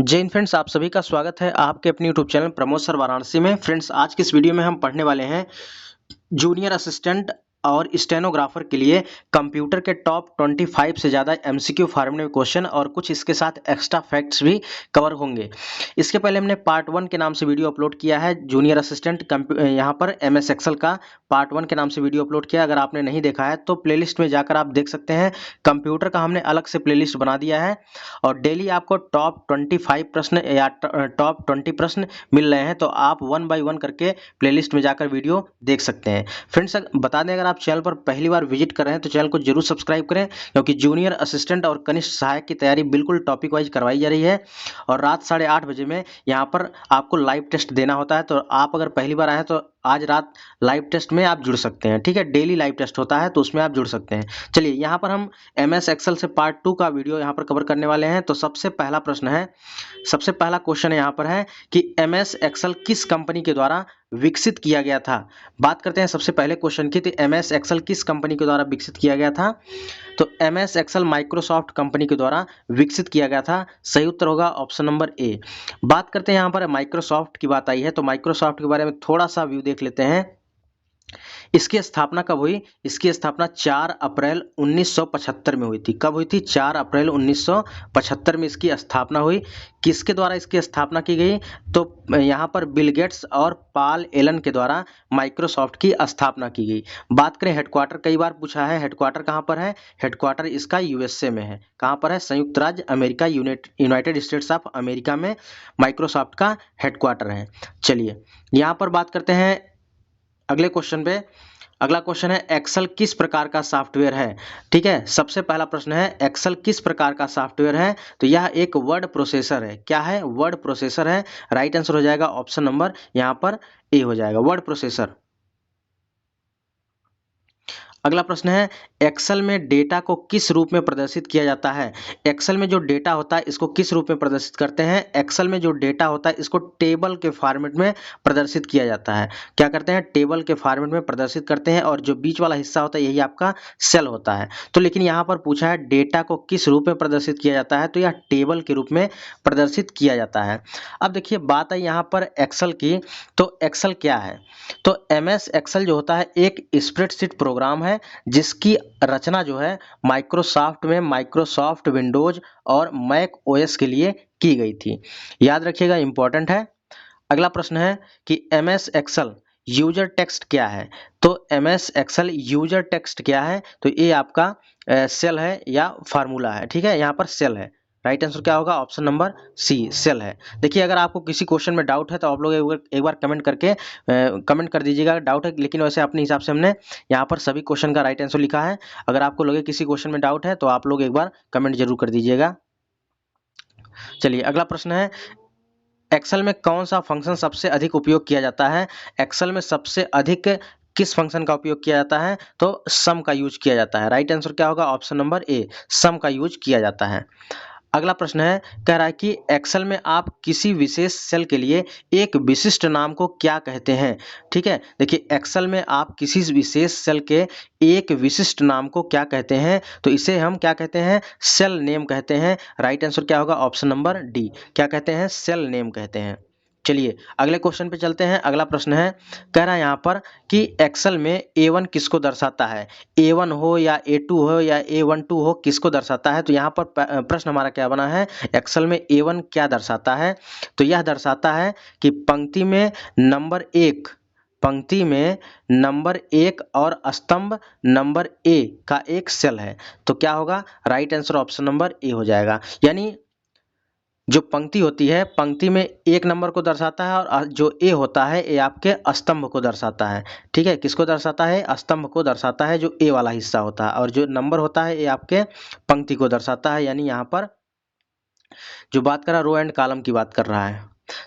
जय हिंद फ्रेंड्स, आप सभी का स्वागत है आपके अपने YouTube channel Pramod sir Varanasi में। फ्रेंड्स, आज की इस वीडियो में हम पढ़ने वाले हैं जूनियर असिस्टेंट और स्टेनोग्राफर के लिए कंप्यूटर के टॉप 25 से ज़्यादा एमसीक्यू फॉर्मेट में क्वेश्चन और कुछ इसके साथ एक्स्ट्रा फैक्ट्स भी कवर होंगे। इसके पहले हमने पार्ट 1 के नाम से वीडियो अपलोड किया है। जूनियर असिस्टेंट यहाँ पर एमएस एक्सेल का पार्ट 1 के नाम से वीडियो अपलोड किया। अगर आपने नहीं देखा है तो प्लेलिस्ट में जाकर आप देख सकते हैं। कंप्यूटर का हमने अलग से प्लेलिस्ट बना दिया है और डेली आपको टॉप 25 प्रश्न या टॉप 20 प्रश्न मिल रहे हैं, तो आप 1 बाय 1 करके प्लेलिस्ट में जाकर वीडियो देख सकते हैं। फ्रेंड्स, बता दें, अगर आप चैनल पर पहली बार विजिट कर रहे हैं तो चैनल को जरूर सब्सक्राइब करें, क्योंकि जूनियर असिस्टेंट और कनिष्ठ सहायक की तैयारी बिल्कुल टॉपिक वाइज करवाई जा रही है और रात 8:30 बजे में यहाँ पर आपको लाइव टेस्ट देना होता है। तो आप अगर पहली बार आए हैं तो आज रात लाइव टेस्ट में आप जुड़ सकते हैं। ठीक है, डेली लाइव टेस्ट होता है तो उसमें आप जुड़ सकते हैं। चलिए, यहाँ पर हम एमएस एक्सेल से पार्ट 2 का वीडियो यहाँ पर कवर करने वाले हैं। तो सबसे पहला प्रश्न है, सबसे पहला क्वेश्चन यहाँ पर है कि एमएस एक्सेल किस कंपनी के द्वारा विकसित किया गया था। बात करते हैं सबसे पहले क्वेश्चन की, तो एमएस एक्सेल किस कंपनी के द्वारा विकसित किया गया था। तो एमएस एक्सेल माइक्रोसॉफ्ट कंपनी के द्वारा विकसित किया गया था। सही उत्तर होगा ऑप्शन नंबर ए। बात करते हैं, यहाँ पर माइक्रोसॉफ्ट की बात आई है तो माइक्रोसॉफ्ट के बारे में थोड़ा सा व्यू देख लेते हैं। इसकी स्थापना कब हुई? इसकी स्थापना 4 अप्रैल 1975 में हुई थी। कब हुई थी? 4 अप्रैल 1975 में इसकी स्थापना हुई। किसके द्वारा इसकी स्थापना की गई? तो यहाँ पर बिल गेट्स और पॉल एलन के द्वारा माइक्रोसॉफ्ट की स्थापना की गई। बात करें हेडक्वार्टर, कई बार पूछा है हेडक्वार्टर कहाँ पर है। हेडक्वार्टर इसका यूएसए में है। कहाँ पर है? संयुक्त राज्य America, United states of America में माइक्रोसॉफ्ट का हेडक्वार्टर है। चलिए, यहाँ पर बात करते हैं अगले क्वेश्चन पे। अगला क्वेश्चन है, एक्सेल किस प्रकार का सॉफ्टवेयर है। ठीक है, सबसे पहला प्रश्न है एक्सेल किस प्रकार का सॉफ्टवेयर है। तो यह एक वर्ड प्रोसेसर है। क्या है? वर्ड प्रोसेसर है। राइट आंसर हो जाएगा ऑप्शन नंबर यहाँ पर ए हो जाएगा, वर्ड प्रोसेसर। अगला प्रश्न है, एक्सेल में डेटा को किस रूप में प्रदर्शित किया जाता है। एक्सेल में जो डेटा होता है इसको किस रूप में प्रदर्शित करते हैं। एक्सेल में जो डेटा होता है इसको टेबल के फॉर्मेट में प्रदर्शित किया जाता है। क्या करते हैं? टेबल के फॉर्मेट में प्रदर्शित करते हैं और जो बीच वाला हिस्सा होता है यही आपका सेल होता है। तो लेकिन यहाँ पर पूछा है डेटा को किस रूप में प्रदर्शित किया जाता है, तो यह टेबल के रूप में प्रदर्शित किया जाता है। अब देखिए, बात है यहाँ पर एक्सेल की, तो एक्सेल क्या है। तो एमएस एक्सेल जो होता है एक स्प्रेडशीट प्रोग्राम है जिसकी रचना जो है माइक्रोसॉफ्ट में माइक्रोसॉफ्ट विंडोज और मैक ओएस के लिए की गई थी। याद रखिएगा, इंपॉर्टेंट है। अगला प्रश्न है कि एमएस एक्सेल यूजर टेक्स्ट क्या है। तो एमएस एक्सेल यूजर टेक्स्ट क्या है, तो ये आपका सेल है या फार्मूला है। ठीक है, यहाँ पर सेल है। राइट आंसर क्या होगा? ऑप्शन नंबर सी, सेल है। देखिए, अगर आपको किसी क्वेश्चन में डाउट है तो आप लोग एक बार कमेंट करके कमेंट कर दीजिएगा डाउट है। लेकिन वैसे अपने हिसाब से हमने यहाँ पर सभी क्वेश्चन का राइट आंसर लिखा है। अगर आपको लगे किसी क्वेश्चन में डाउट है तो आप लोग एक बार कमेंट जरूर कर दीजिएगा। चलिए, अगला प्रश्न है, एक्सेल में कौन सा फंक्शन सबसे अधिक उपयोग किया जाता है। एक्सेल में सबसे अधिक किस फंक्शन का उपयोग किया जाता है, तो सम का यूज किया जाता है। राइट आंसर क्या होगा? ऑप्शन नंबर ए, सम का यूज किया जाता है। अगला प्रश्न है, कह रहा है कि एक्सेल में आप किसी विशेष सेल के लिए एक विशिष्ट नाम को क्या कहते हैं। ठीक है, देखिए, एक्सेल में आप किसी विशेष सेल के एक विशिष्ट नाम को क्या कहते हैं, तो इसे हम क्या कहते हैं? सेल नेम कहते हैं। राइट आंसर क्या होगा? ऑप्शन नंबर डी, क्या कहते हैं? सेल नेम कहते हैं। चलिए, अगले क्वेश्चन पे चलते हैं। अगला प्रश्न है, कह रहा है यहाँ पर कि एक्सेल में A1 किसको दर्शाता है। A1 हो या A2 हो या A12 हो, किसको दर्शाता है। तो यहाँ पर प्रश्न हमारा क्या बना है, एक्सेल में A1 क्या दर्शाता है। तो यह दर्शाता है कि पंक्ति में नंबर 1, पंक्ति में नंबर 1 और स्तंभ नंबर ए का एक सेल है। तो क्या होगा? Right answer option number A हो जाएगा। यानी जो पंक्ति होती है, पंक्ति में 1 नंबर को दर्शाता है और जो ए होता है ये आपके स्तंभ को दर्शाता है। ठीक है, किसको दर्शाता है? स्तंभ को दर्शाता है, जो ए वाला हिस्सा होता है। और जो नंबर होता है ये आपके पंक्ति को दर्शाता है। यानी यहाँ पर जो बात कर रहा है रो एंड कॉलम की बात कर रहा है।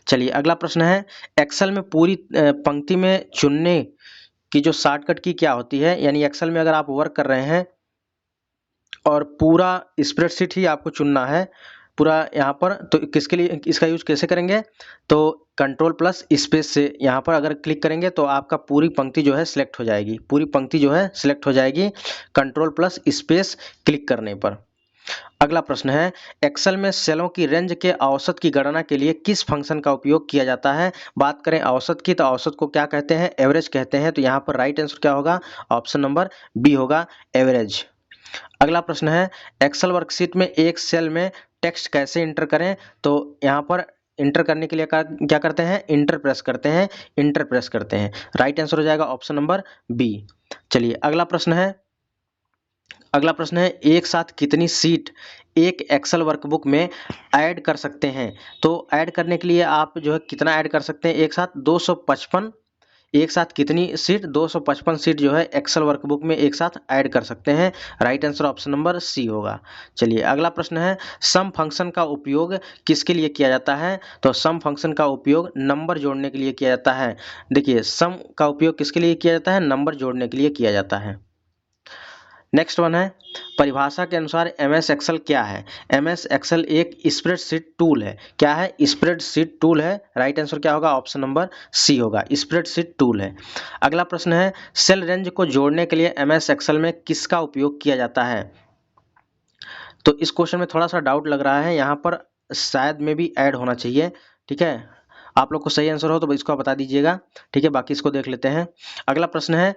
चलिए, अगला प्रश्न है, एक्सेल में पूरी पंक्ति में चुनने की जो शॉर्टकट की क्या होती है। यानी एक्सेल में अगर आप वर्क कर रहे हैं और पूरा स्प्रेडशीट ही आपको चुनना है पूरा यहाँ पर, तो किसके लिए इसका यूज कैसे करेंगे, तो कंट्रोल प्लस स्पेस से यहाँ पर अगर क्लिक करेंगे तो आपका पूरी पंक्ति जो है सिलेक्ट हो जाएगी। पूरी पंक्ति जो है सिलेक्ट हो जाएगी कंट्रोल प्लस स्पेस क्लिक करने पर। अगला प्रश्न है, एक्सेल में सेलों की रेंज के औसत की गणना के लिए किस फंक्शन का उपयोग किया जाता है? बात करें औसत की, तो औसत को क्या कहते हैं? एवरेज कहते हैं। तो यहाँ पर राइट आंसर क्या होगा? ऑप्शन नंबर बी होगा, एवरेज। अगला प्रश्न है, एक्सेल वर्कशीट में एक सेल में टेक्स्ट कैसे इंटर करें? तो यहाँ पर इंटर करने के लिए क्या करते हैं? इंटर प्रेस करते हैं, इंटर प्रेस करते हैं। राइट आंसर हो जाएगा ऑप्शन नंबर बी। चलिए अगला प्रश्न है, एक साथ कितनी सीट एक एक्सेल वर्कबुक में ऐड कर सकते हैं? तो ऐड करने के लिए आप जो है कितना ऐड कर सकते हैं? एक साथ 255। एक साथ कितनी सीट? 255 सीट जो है एक्सेल वर्कबुक में एक साथ ऐड कर सकते हैं। Right answer option number C होगा। चलिए अगला प्रश्न है, सम फंक्शन का उपयोग किसके लिए किया जाता है? तो सम फंक्शन का उपयोग नंबर जोड़ने के लिए किया जाता है। देखिए, सम का उपयोग किसके लिए किया जाता है? नंबर जोड़ने के लिए किया जाता है। नेक्स्ट वन है, परिभाषा के अनुसार एमएस एक्सेल क्या है? एमएस एक्सेल एक स्प्रेडशीट टूल है। क्या है? स्प्रेडशीट टूल है। राइट आंसर क्या होगा? ऑप्शन नंबर सी होगा, स्प्रेडशीट टूल है। अगला प्रश्न है, सेल रेंज को जोड़ने के लिए एमएस एक्सेल में किसका उपयोग किया जाता है? तो इस क्वेश्चन में थोड़ा सा डाउट लग रहा है, यहाँ पर शायद में भी ऐड होना चाहिए। ठीक है, आप लोग को सही आंसर हो तो इसको आप बता दीजिएगा। ठीक है, बाकी इसको देख लेते हैं। अगला प्रश्न है,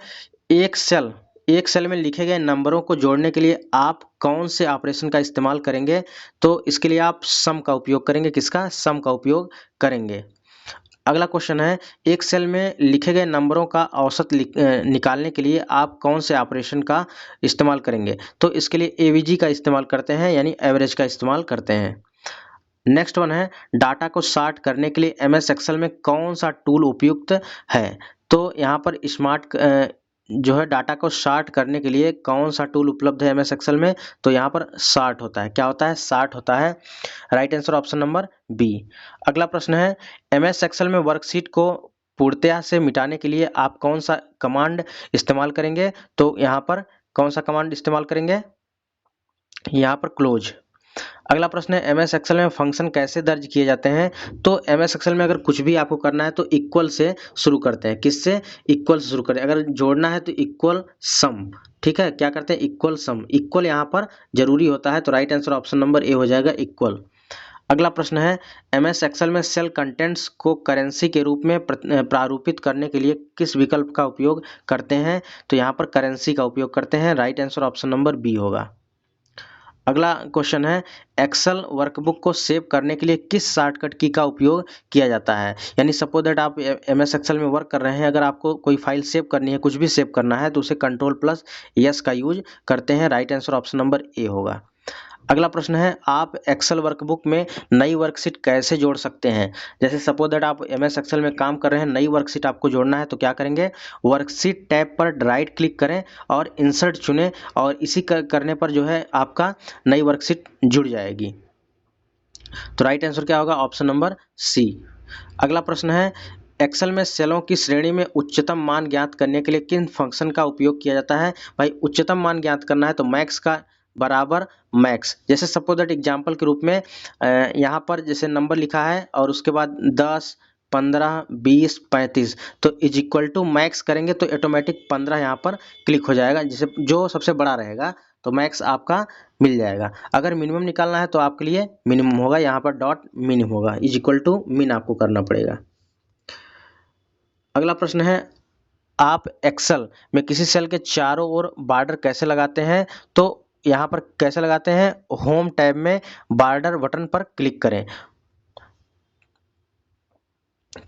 एक सेल में लिखे गए नंबरों को जोड़ने के लिए आप कौन से ऑपरेशन का इस्तेमाल करेंगे? तो इसके लिए आप सम का उपयोग करेंगे। किसका? सम का उपयोग करेंगे। अगला क्वेश्चन है, एक सेल में लिखे गए नंबरों का औसत निकालने के लिए आप कौन से ऑपरेशन का इस्तेमाल करेंगे? तो इसके लिए एवीजी का इस्तेमाल करते हैं, यानी एवरेज का इस्तेमाल करते हैं। नेक्स्ट वन है, डाटा को सॉर्ट करने के लिए एमएस एक्सेल में कौन सा टूल उपयुक्त है? तो यहाँ पर जो है डाटा को सॉर्ट करने के लिए कौन सा टूल उपलब्ध है एमएस एक्सेल में? तो यहाँ पर सॉर्ट होता है। क्या होता है? सॉर्ट होता है। Right answer option number B. अगला प्रश्न है, एमएस एक्सेल में वर्कशीट को पूर्णतया से मिटाने के लिए आप कौन सा कमांड इस्तेमाल करेंगे? तो यहाँ पर कौन सा कमांड इस्तेमाल करेंगे? यहाँ पर क्लोज। अगला प्रश्न है, एमएस एक्सेल में फंक्शन कैसे दर्ज किए जाते हैं? तो एमएस एक्सेल में अगर कुछ भी आपको करना है तो इक्वल से शुरू करते हैं। किससे? इक्वल से शुरू करें। अगर जोड़ना है तो इक्वल सम। ठीक है, क्या करते हैं? इक्वल सम। इक्वल यहाँ पर जरूरी होता है, तो right answer option number A हो जाएगा, इक्वल। अगला प्रश्न है, एमएस एक्सेल में सेल कंटेंट्स को करेंसी के रूप में प्रारूपित करने के लिए किस विकल्प का उपयोग करते हैं? तो यहाँ पर करेंसी का उपयोग करते हैं। Right answer option number B होगा। अगला क्वेश्चन है, एक्सेल वर्कबुक को सेव करने के लिए किस शॉर्टकट की का उपयोग किया जाता है? यानी सपोज दैट आप एमएस एक्सेल में वर्क कर रहे हैं, अगर आपको कोई फाइल सेव करनी है, कुछ भी सेव करना है, तो उसे कंट्रोल+S का यूज करते हैं। Right answer option number A होगा। अगला प्रश्न है, आप एक्सेल वर्कबुक में नई वर्कशीट कैसे जोड़ सकते हैं? जैसे सपोज दैट आप एमएस एक्सेल में काम कर रहे हैं, नई वर्कशीट आपको जोड़ना है, तो क्या करेंगे? वर्कशीट टैब पर राइट क्लिक करें और इंसर्ट चुनें, और इसी करने पर जो है आपका नई वर्कशीट जुड़ जाएगी। तो राइट आंसर क्या होगा? Option number C. अगला प्रश्न है, एक्सेल में सेलों की श्रेणी में उच्चतम मान ज्ञात करने के लिए किन फंक्शन का उपयोग किया जाता है? भाई उच्चतम मान ज्ञात करना है तो मैक्स का बराबर मैक्स। जैसे सपोज दैट एग्जाम्पल के रूप में यहाँ पर जैसे नंबर लिखा है और उसके बाद 10, 15, 20, 35, तो इज इक्वल टू मैक्स करेंगे तो ऑटोमेटिक 15 यहाँ पर क्लिक हो जाएगा, जिसे जो सबसे बड़ा रहेगा तो मैक्स आपका मिल जाएगा। अगर मिनिमम निकालना है तो आपके लिए मिनिमम होगा, यहाँ पर डॉट मिनिमम होगा, इज इक्वल टू मिन आपको करना पड़ेगा। अगला प्रश्न है, आप एक्सेल में किसी सेल के चारों ओर बॉर्डर कैसे लगाते हैं? तो यहाँ पर कैसे लगाते हैं? होम टैब में बॉर्डर बटन पर क्लिक करें।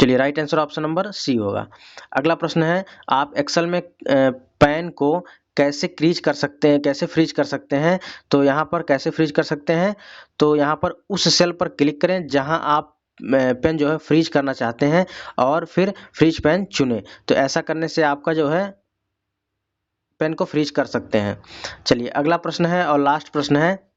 चलिए right answer option number C होगा। अगला प्रश्न है, आप एक्सेल में पेन को कैसे फ्रीज कर सकते हैं? तो यहाँ पर कैसे फ्रीज कर सकते हैं? तो यहाँ पर उस सेल पर क्लिक करें जहाँ आप पेन जो है फ्रीज करना चाहते हैं और फिर फ्रीज पेन चुनें। तो ऐसा करने से आपका जो है पेन को फ्रीज कर सकते हैं। चलिए अगला प्रश्न है और लास्ट प्रश्न है,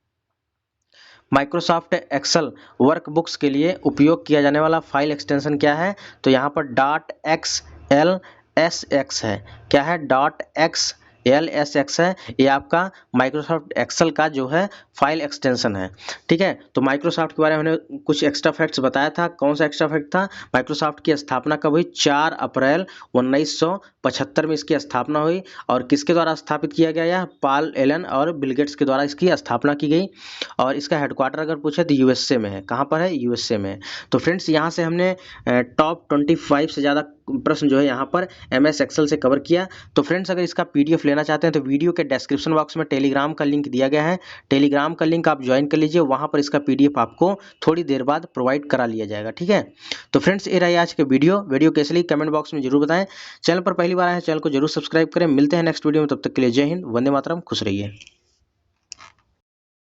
माइक्रोसॉफ्ट एक्सेल वर्कबुक्स के लिए उपयोग किया जाने वाला फाइल एक्सटेंशन क्या है? तो यहाँ पर .xlsx है। क्या है? .xlsx LSX है, ये आपका माइक्रोसॉफ्ट एक्सेल का जो है फाइल एक्सटेंशन है। ठीक है, तो माइक्रोसॉफ्ट के बारे में हमने कुछ एक्स्ट्रा फैक्ट्स बताया था। कौन सा एक्स्ट्रा फैक्ट था? माइक्रोसॉफ्ट की स्थापना कब हुई? 4 अप्रैल 1975 में इसकी स्थापना हुई। और किसके द्वारा स्थापित किया गया? यह पॉल एलन और बिल गेट्स के द्वारा इसकी स्थापना की गई। और इसका हेडक्वार्टर अगर पूछे तो यूएसए में है। कहाँ पर है? यूएसए में। तो फ्रेंड्स यहाँ से हमने टॉप 25 से ज़्यादा प्रश्न जो है यहाँ पर MS एक्सेल से कवर किया। तो फ्रेंड्स अगर इसका PDF लेना चाहते हैं तो वीडियो के डिस्क्रिप्शन बॉक्स में टेलीग्राम का लिंक दिया गया है। टेलीग्राम का लिंक आप ज्वाइन कर लीजिए, वहाँ पर इसका PDF आपको थोड़ी देर बाद प्रोवाइड करा लिया जाएगा। ठीक है, तो फ्रेंड्स ये रही आज के वीडियो कैसे लगी कमेंट बॉक्स में जरूर बताएं। चैनल पर पहली बार आए हैं, चैनल को जरूर सब्सक्राइब करें। मिलते हैं नेक्स्ट वीडियो में, तब तक के लिए जय हिंद, वंदे मातरम, खुश रहिए।